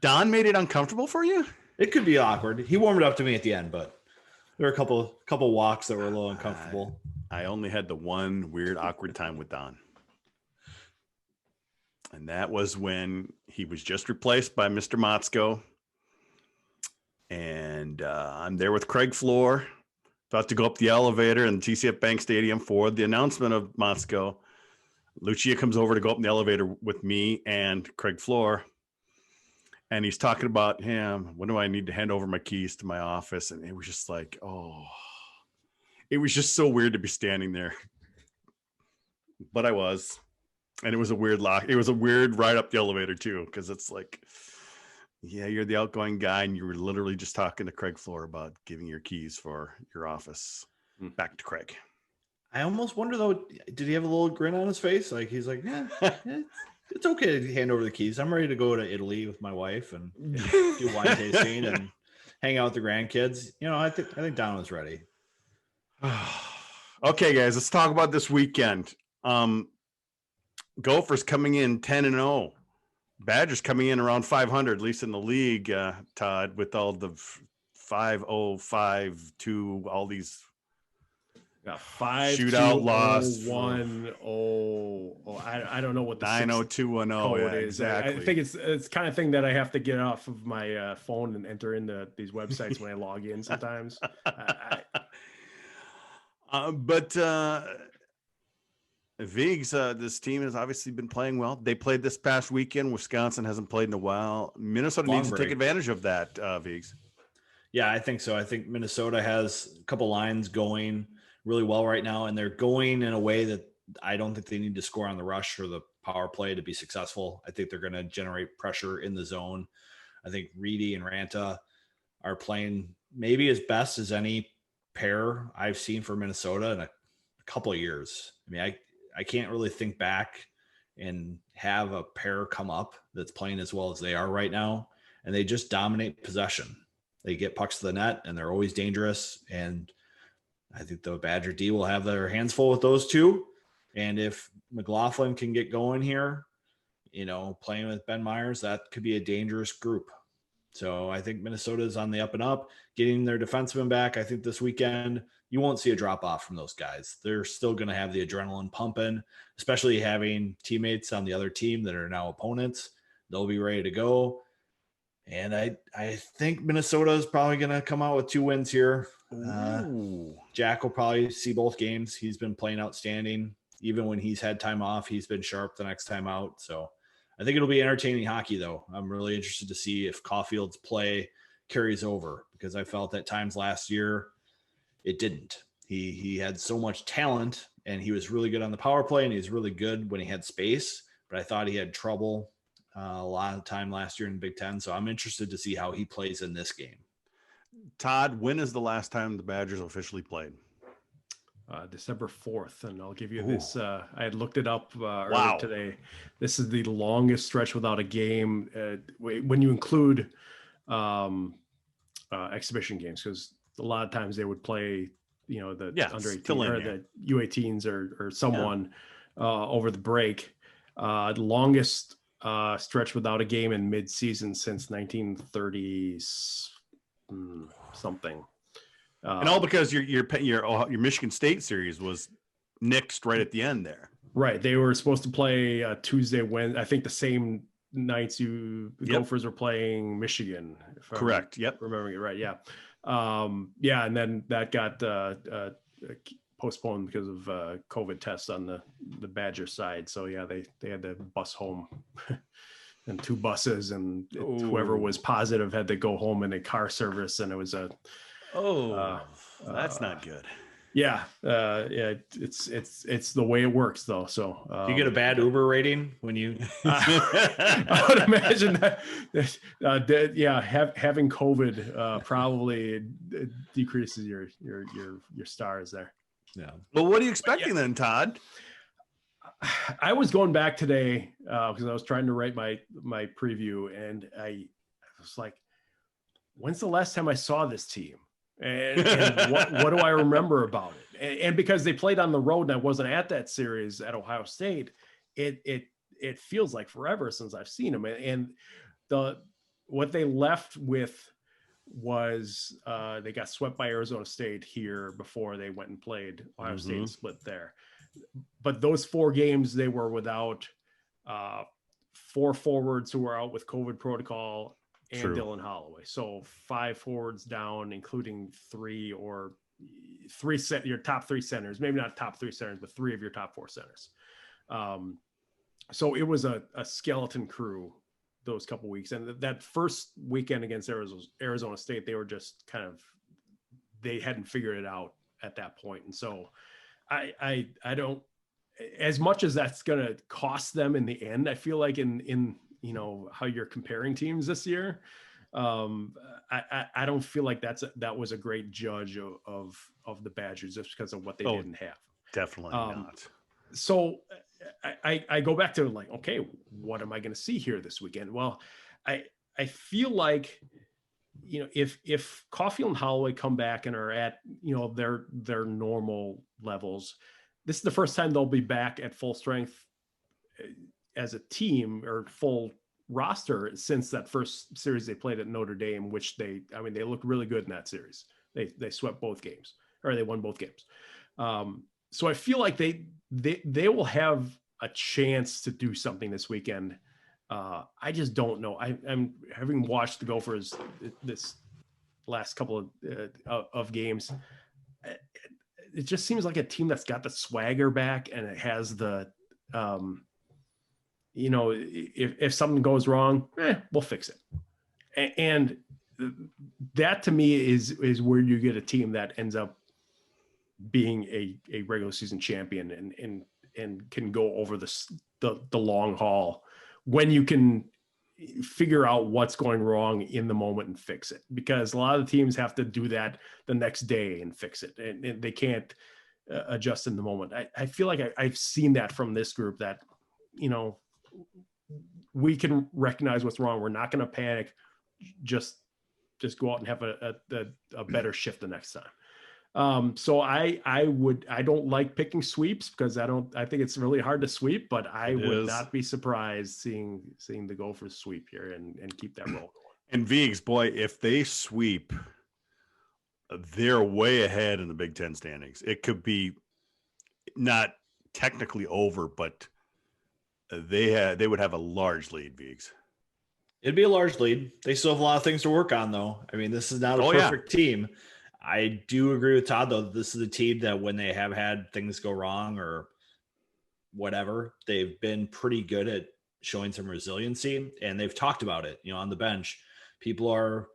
Don made it uncomfortable for you? It could be awkward. He warmed it up to me at the end, but there were a couple walks that were a little uncomfortable. I only had the one weird awkward time with Don. And that was when he was just replaced by Mr. Motzko. And I'm there with Craig Floor, about to go up the elevator in TCF Bank Stadium for the announcement of Motzko. Lucia comes over to go up in the elevator with me and Craig Floor. And he's talking about him. When do I need to hand over my keys to my office? And it was just like, it was just so weird to be standing there. But I was. And it was a weird lock. It was a weird ride up the elevator too. Cause it's like, yeah, you're the outgoing guy. And you were literally just talking to Craig Floor about giving your keys for your office back to Craig. I almost wonder though, did he have a little grin on his face? Like he's like, yeah, it's okay to hand over the keys. I'm ready to go to Italy with my wife and do wine tasting and hang out with the grandkids. I think Don was ready. Okay, guys, let's talk about this weekend. Gophers coming in 10-0. Badgers coming in around 500, at least in the league, Todd, with all the 5-0, 5-2, all these Yeah, 5 Shootout 2 loss 1 I don't know what the 90210. code Yeah, is. I exactly. think it's kind of thing that I have to get off of my phone and enter into these websites when I log in sometimes. But Vigs, this team has obviously been playing well. They played this past weekend. Wisconsin hasn't played in a while. Minnesota Long needs to take break. advantage of that, Vigs. Yeah, I think so. I think Minnesota has a couple lines going really well right now, and they're going in a way that I don't think they need to score on the rush or the power play to be successful. I think they're going to generate pressure in the zone. I think Reedy and Ranta are playing maybe as best as any pair I've seen for Minnesota in a couple of years. I mean, I can't really think back and have a pair come up that's playing as well as they are right now, and they just dominate possession. They get pucks to the net, and they're always dangerous. And I think the Badger D will have their hands full with those two. And if McLaughlin can get going here, playing with Ben Myers, that could be a dangerous group. So I think Minnesota is on the up and up, getting their defensemen back. I think this weekend you won't see a drop off from those guys. They're still going to have the adrenaline pumping, especially having teammates on the other team that are now opponents. They'll be ready to go. And I think Minnesota is probably going to come out with 2 wins here. Jack will probably see both games. He's been playing outstanding. Even when he's had time off, he's been sharp the next time out. So I think it'll be entertaining hockey, though. I'm really interested to see if Caulfield's play carries over, because I felt at times last year it didn't. He had so much talent, and he was really good on the power play, and he was really good when he had space. But I thought he had trouble a lot of time last year in Big Ten. So I'm interested to see how he plays in this game. Todd, when is the last time the Badgers officially played? December 4th. And I'll give you this. I had looked it up Wow. earlier today. This is the longest stretch without a game when you include exhibition games, because a lot of times they would play, the under 18 or the U18s or someone over the break. The longest stretch without a game in mid-season since 1930 something. And all because your Michigan State series was nixed right at the end there. Right. They were supposed to play Tuesday, Wednesday. I think the same nights the Gophers were playing Michigan. Correct. I'm remembering it right. Yeah. And then that got postponed because of COVID tests on the Badger side. So yeah, they had to bus home and 2 buses, and whoever was positive had to go home in a car service. And it was that's not good. Yeah. It's the way it works though. So do you get a bad Uber rating when you, I would imagine that, having COVID probably decreases your stars there. Yeah. Well, what are you expecting then, Todd? I was going back today because I was trying to write my preview, and I was like, when's the last time I saw this team? And what do I remember about it? And because they played on the road and I wasn't at that series at Ohio State, it feels like forever since I've seen them. And what they left with was they got swept by Arizona State here before they went and played Ohio State and split there. But those 4 games, they were without 4 forwards who were out with COVID protocol and Dylan Holloway. So 5 forwards down, including your top 3 centers, maybe not top 3 centers, but 3 of your top 4 centers. So it was a skeleton crew those couple weeks. And that first weekend against Arizona State, they were just they hadn't figured it out at that point. And so I don't, as much as that's going to cost them in the end, I feel like in how you're comparing teams this year, I don't feel like that was a great judge of the Badgers just because of what they didn't have. Definitely not. So I go back to like, okay, what am I going to see here this weekend? Well, I feel like, if Caulfield and Holloway come back and are at, their normal levels, this is the first time they'll be back at full strength as a team or full roster since that first series they played at Notre Dame, which they looked really good in that series. They swept both games, or they won both games. So I feel like they will have a chance to do something this weekend. I just don't know. I'm having watched the Gophers this last couple of games. It just seems like a team that's got the swagger back, and it has the, if something goes wrong, we'll fix it. And that to me is where you get a team that ends up being a regular season champion and can go over the long haul when you can figure out what's going wrong in the moment and fix it, because a lot of the teams have to do that the next day and fix it, and they can't adjust in the moment. I feel like I've seen that from this group, that, we can recognize what's wrong. We're not going to panic. Just go out and have a better shift the next time. So I don't like picking sweeps, because I think it's really hard to sweep, but I would not be surprised seeing the Gophers sweep here and keep that roll going. And Viggs, boy, if they sweep, they're way ahead in the Big Ten standings. It could be not technically over, but they would have a large lead, Viggs. It'd be a large lead. They still have a lot of things to work on, though. I mean, this is not a perfect team. I do agree with Todd, though. This is a team that when they have had things go wrong or whatever, they've been pretty good at showing some resiliency, and they've talked about it. On the bench, people are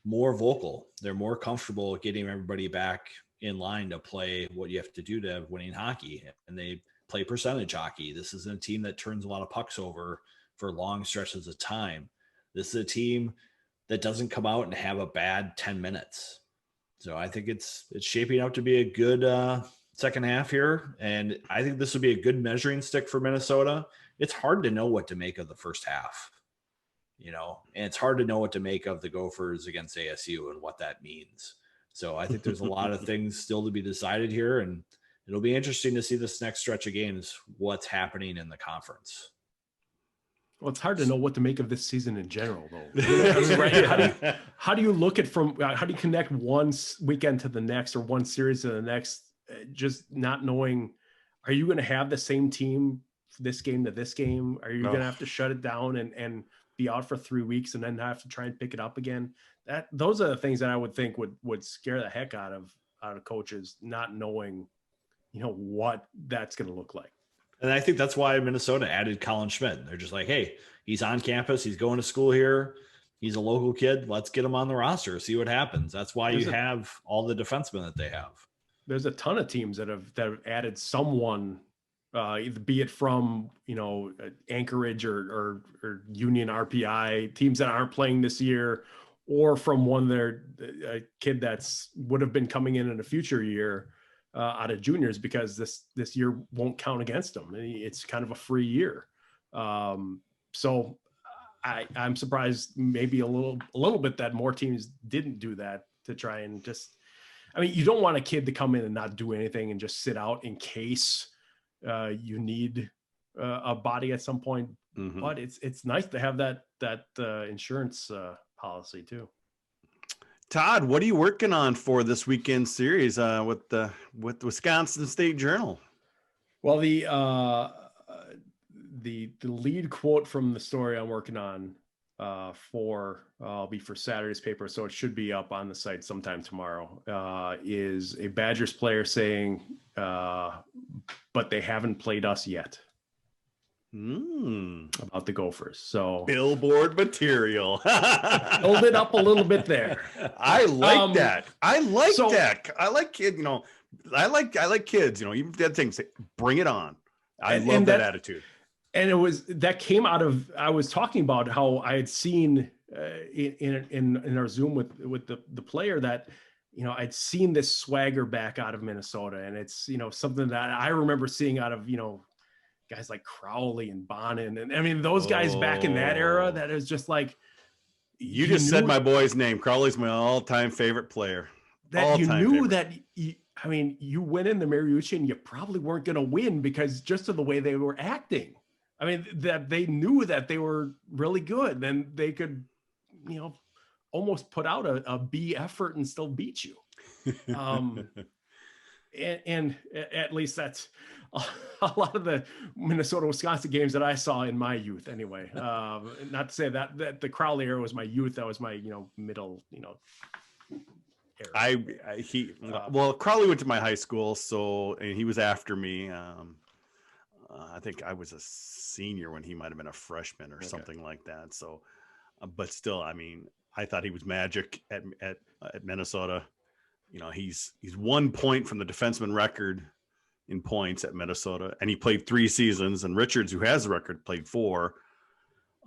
more vocal. They're more comfortable getting everybody back in line to play what you have to do to have winning hockey, and they play percentage hockey. This is a team that turns a lot of pucks over for long stretches of time. This is a team that doesn't come out and have a bad 10 minutes. So I think it's shaping up to be a good second half here. And I think this would be a good measuring stick for Minnesota. It's hard to know what to make of the first half, and it's hard to know what to make of the Gophers against ASU and what that means. So I think there's a lot of things still to be decided here, and it'll be interesting to see this next stretch of games, what's happening in the conference. Well, it's hard to know what to make of this season in general, though. Right? How do you look at how do you connect one weekend to the next or one series to the next? Just not knowing, are you going to have the same team this game to this game? Are you going to have to shut it down and be out for 3 weeks and then have to try and pick it up again? Those are the things that I would think would scare the heck out of coaches, not knowing, what that's going to look like. And I think that's why Minnesota added Colin Schmidt. They're just like, hey, he's on campus. He's going to school here. He's a local kid. Let's get him on the roster, see what happens. That's why you have all the defensemen that they have. There's a ton of teams that have added someone, be it from, Anchorage or Union RPI, teams that aren't playing this year, or from one their kid that's would have been coming in a future year. Out of juniors, because this year won't count against them. It's kind of a free year. So I'm surprised maybe a little bit that more teams didn't do that, to try and just, you don't want a kid to come in and not do anything and just sit out in case you need a body at some point. Mm-hmm. But it's nice to have that insurance policy too. Todd, what are you working on for this weekend series with the Wisconsin State Journal? Well, the lead quote from the story I'm working on will be for Saturday's paper, so it should be up on the site sometime tomorrow. Is a Badgers player saying, "But they haven't played us yet." About the Gophers. So billboard material. Build it up a little bit there. I like that. I like that. I like kids, I like kids, even if that thing, bring it on. I love that attitude. And that came out of, I was talking about how I had seen in our Zoom with the player that, I'd seen this swagger back out of Minnesota, and it's, something that I remember seeing out of, guys like Crowley and Bonin. And those guys back in that era, that is just like, you just said my boy's name. Crowley's my all-time favorite player. That you knew that, you went in the Mariucci and you probably weren't going to win because just of the way they were acting. That they knew that they were really good. Then they could, almost put out a B effort and still beat you. and at least that's a lot of the Minnesota-Wisconsin games that I saw in my youth anyway. Not to say that the Crowley era was my youth. That was my, middle, era. Well, Crowley went to my high school, and he was after me. I think I was a senior when he might have been a freshman or something like that. So, but still, I mean, I thought he was magic at Minnesota. He's 1 point from the defenseman record in points at Minnesota, and he played 3 seasons. And Richards, who has the record, played 4.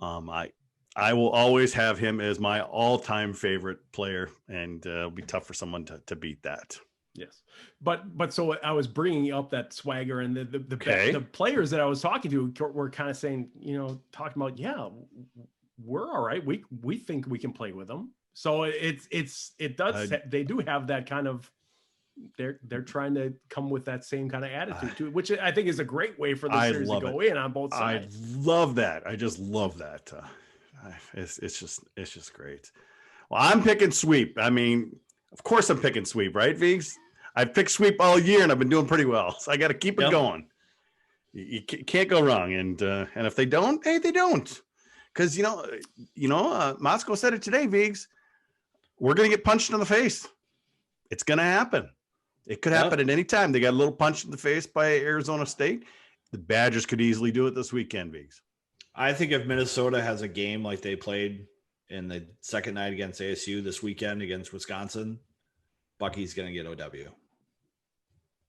I will always have him as my all-time favorite player, and it'll be tough for someone to beat that. Yes, but so I was bringing up that swagger, and the players that I was talking to were kind of saying, talking about, yeah, we're all right. We think we can play with them. So they do have that kind of, they're trying to come with that same kind of attitude to it, which I think is a great way for the series to go in on both sides. I love that. I just love that. It's just great. Well, I'm picking sweep. I mean, of course I'm picking sweep, right, Viggs? I've picked sweep all year and I've been doing pretty well. So I got to keep it going. You can't go wrong. And if they don't, hey, they don't. Because, Moscow said it today, Viggs. We're going to get punched in the face. It's going to happen. It could happen at any time. They got a little punch in the face by Arizona State. The Badgers could easily do it this weekend, Viggs. I think if Minnesota has a game like they played in the second night against ASU this weekend against Wisconsin, Bucky's going to get OW.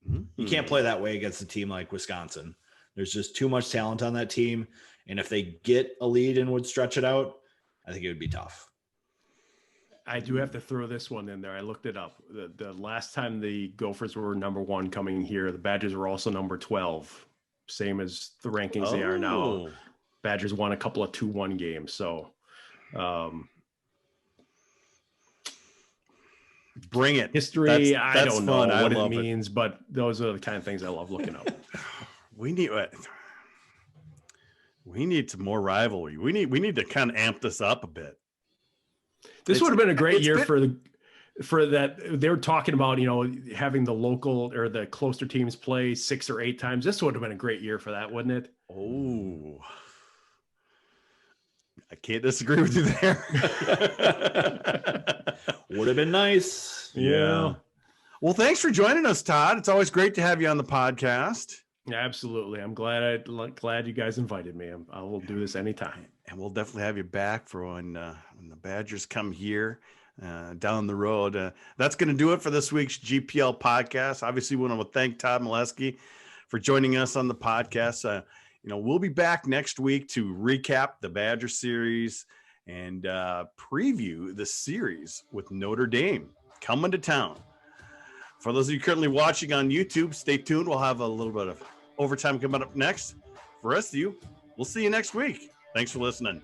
Mm-hmm. You can't play that way against a team like Wisconsin. There's just too much talent on that team. And if they get a lead and would stretch it out, I think it would be tough. I do have to throw this one in there. I looked it up. The last time the Gophers were number 1 coming here, the Badgers were also number 12, same as the rankings they are now. Badgers won a couple of 2-1 games. So bring it. History, I don't know what it means, but those are the kind of things I love looking up. We need some more rivalry. We need to kind of amp this up a bit. This would have been a great year for that. They were talking about, having the local or the closer teams play 6 or 8 times. This would have been a great year for that, wouldn't it? Oh, I can't disagree with you there. Would have been nice. Yeah. Well, thanks for joining us, Todd. It's always great to have you on the podcast. Absolutely. I'm glad you guys invited me. I will do this anytime. And we'll definitely have you back for when the Badgers come here down the road. That's going to do it for this week's GPL podcast. Obviously, we want to thank Todd Milewski for joining us on the podcast. We'll be back next week to recap the Badger series and preview the series with Notre Dame coming to town. For those of you currently watching on YouTube, stay tuned. We'll have a little bit of overtime coming up next. For the rest of you, we'll see you next week. Thanks for listening.